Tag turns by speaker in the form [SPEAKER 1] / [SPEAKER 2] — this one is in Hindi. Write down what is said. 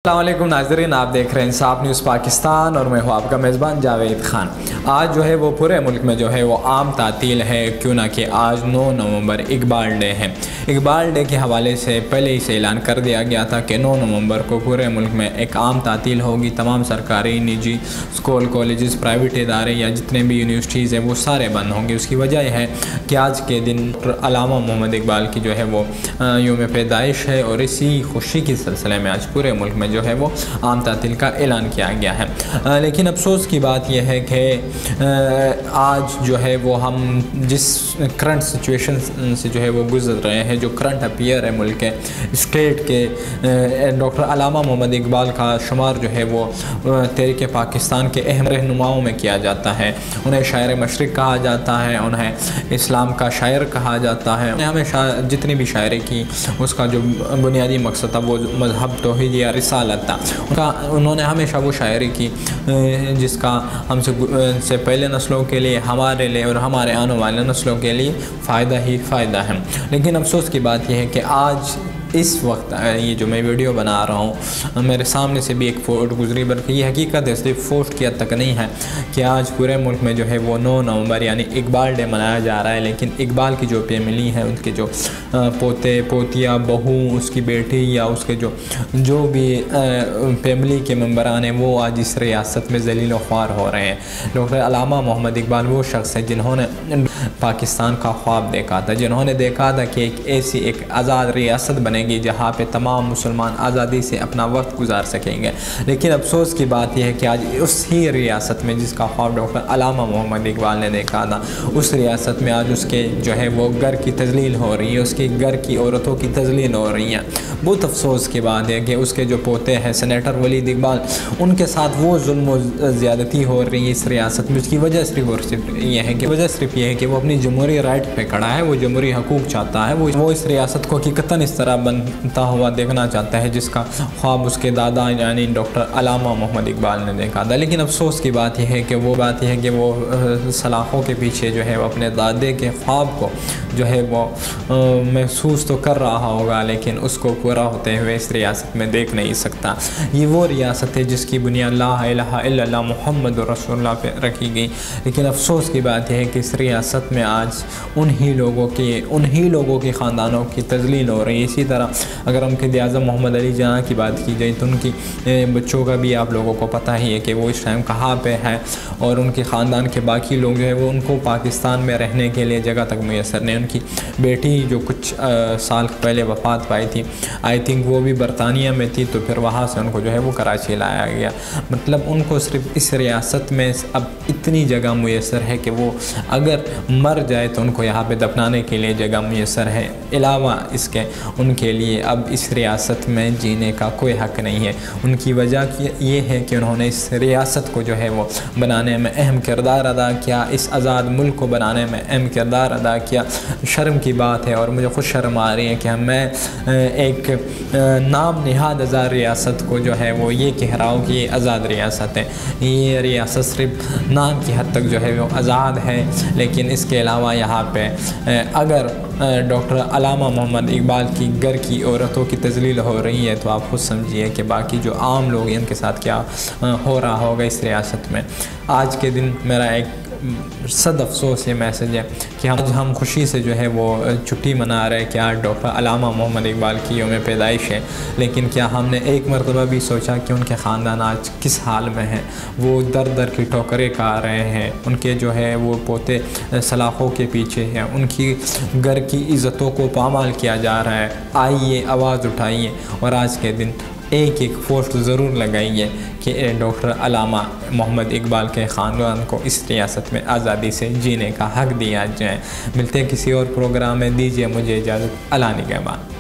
[SPEAKER 1] अस्सलामुअलैकुम नाज़रीन, आप देख रहे हैं इंसाफ न्यूज़ पाकिस्तान और मैं हूँ आपका मेज़बान जावेद ख़ान। आज जो है वो पूरे मुल्क में जो है वो आम तातील है, क्यों ना कि आज 9 नवंबर इकबाल डे है। इकबाल डे के हवाले से पहले ही से ऐलान कर दिया गया था कि 9 नवंबर को पूरे मुल्क में एक आम तातील होगी। तमाम सरकारी, निजी स्कूल, कॉलेजेस, प्राइवेट इदारे या जितने भी यूनिवर्सिटीज़ हैं वो सारे बंद होंगे। उसकी वजह है कि आज के दिन अल्लामा मोहम्मद इकबाल की जो है वो यौम पैदाइश है और इसी खुशी के सिलसिले में आज पूरे मुल्क में जो है वो आम तातील का ऐलान किया गया है। लेकिन अफसोस की बात यह है कि आज जो है वो हम जिस करंट सिचुएशन से जो है वो गुजर रहे हैं, जो करंट अफेयर है मुल्क के, स्टेट के, डॉक्टर अल्लामा मोहम्मद इकबाल का शुमार जो है वो तहरीक पाकिस्तान के अहम रहनुमाओं में किया जाता है। उन्हें शायर मशरिक़ कहा जाता है, उन्हें इस्लाम का शायर कहा जाता है। उन्हें हमेशा जितनी भी शायरी की उसका जो बुनियादी मकसद था वो मज़हब तौहीद या रिसालत था। उन्होंने हमेशा वो शायरी की जिसका हमसे पहले नस्लों के लिए, हमारे लिए और हमारे आने वाले नस्लों के लिए फ़ायदा ही फ़ायदा है। लेकिन अफसोस की बात यह है कि आज इस वक्त ये जो मैं वीडियो बना रहा हूँ, मेरे सामने से भी एक फ़ोटो गुजरी, बल्कि ये हकीकत है, सिर्फ फोस्ट की हद तक नहीं है कि आज पूरे मुल्क में जो है वो 9 नवंबर यानी इकबाल डे मनाया जा रहा है। लेकिन इकबाल की जो फैमिली है, उनके जो पोते पोतिया, बहू, उसकी बेटी या उसके जो भी फैमिली के मेम्बरान हैं वो आज इस रियासत में ज़लील ख्वार हो रहे हैं। डॉक्टर अल्लामा मोहम्मद इकबाल वो शख्स है जिन्होंने पाकिस्तान का ख्वाब देखा था, जिन्होंने देखा था कि एक आज़ाद रियासत बने जहाँ पे तमाम मुसलमान आज़ादी से अपना वक्त गुजार सकेंगे। लेकिन अफसोस की बात यह है कि आज उसी रियासत में जिसका ख्वाब डॉक्टर अल्लामा मोहम्मद इकबाल ने देखा था, उस रियासत में आज उसके जो है वो घर की तजलील हो रही है, उसके घर की औरतों की तजलील हो रही है। बहुत अफसोस की बात है कि उसके जो पोते हैं सेनेटर वलीद इकबाल, उनके साथ वो जुल्म ज़्यादती हो रही है इस रियासत में। उसकी वजह सिर्फ ये है कि वो अपनी जमहूरी राइट पे खड़ा है, वो जमहूरी हकूक़ चाहता है, वो इस रियासत को हकीकतन इस तरह बनता हुआ देखना चाहता है जिसका ख्वाब उसके दादा यानी डॉक्टर अल्लामा मोहम्मद इकबाल ने देखा था। लेकिन अफसोस की बात यह है कि वो सलाखों के पीछे जो है वो अपने दादे के ख्वाब को जो है वो महसूस तो कर रहा होगा, लेकिन उसको पूरा होते हुए इस रियासत में देख नहीं सकता। ये वो रियासत है जिसकी बुनियाद ला इलाहा इल्लल्लाह मुहम्मद रसूलुल्लाह पे रखी गई। लेकिन अफसोस की बात यह है कि इस रियासत में आज उन्हीं लोगों के ख़ानदानों की तजलील हो रही है। इसी तरह अगर हम क़ायद आज़म मोहम्मद अली जिन्ना की बात की जाए तो उनकी बच्चों का भी आप लोगों को पता ही है कि वो इस टाइम कहाँ पे है, और उनके ख़ानदान के बाकी लोग जो है वो उनको पाकिस्तान में रहने के लिए जगह तक मुयसर नहीं। उनकी बेटी जो कुछ साल पहले वफ़ात पाई थी, आई थिंक वो भी बरतानिया में थी, तो फिर वहाँ से उनको जो है वो कराची लाया गया। मतलब उनको सिर्फ इस रियासत में अब इतनी जगह मुयसर है कि वो अगर मर जाए तो उनको यहाँ पे दफनाने के लिए जगह मुयसर है। अलावा इसके उनके लिए अब इस रियासत में जीने का कोई हक़ नहीं है। उनकी वजह ये है कि उन्होंने इस रियासत को जो है वो बनाने में अहम किरदार अदा किया, इस आज़ाद मुल्क को बनाने में अहम किरदार अदा किया। शर्म की बात है और मुझे खुद शर्म आ रही है कि मैं एक नाम निहाद आज़ाद रियासत को जो है वो ये कह रहा हूँ कि ये आज़ाद रियासत है। ये रियासत सिर्फ नाम की हद तक जो है वो आज़ाद है, लेकिन इसके अलावा यहाँ पे अगर डॉक्टर अल्लामा मोहम्मद इकबाल की घर की औरतों की तजलील हो रही है तो आप खुद समझिए कि बाकी जो आम लोग हैं उनके साथ क्या हो रहा होगा इस रियासत में। आज के दिन मेरा एक सद अफसोस ये मैसेज है कि हम खुशी से जो है वो छुट्टी मना रहे हैं कि आज डॉक्टर अल्लामा मोहम्मद इकबाल की यौम पैदाइश है, लेकिन क्या हमने एक मरतबा भी सोचा कि उनके ख़ानदान आज किस हाल में हैं? वो दर दर की ठोकरें खा रहे हैं, उनके जो है वो पोते सलाखों के पीछे हैं, उनकी घर की इज़्ज़तों को पामाल किया जा रहा है। आइए आवाज़ उठाइए और आज के दिन एक पोस्ट ज़रूर लगाइए कि डॉक्टर अल्लामा मोहम्मद इकबाल के ख़ानदान को इस रियासत में आज़ादी से जीने का हक़ दिया जाए। मिलते हैं किसी और प्रोग्राम में, दीजिए मुझे इजाज़त। अल्लाह निगहबान।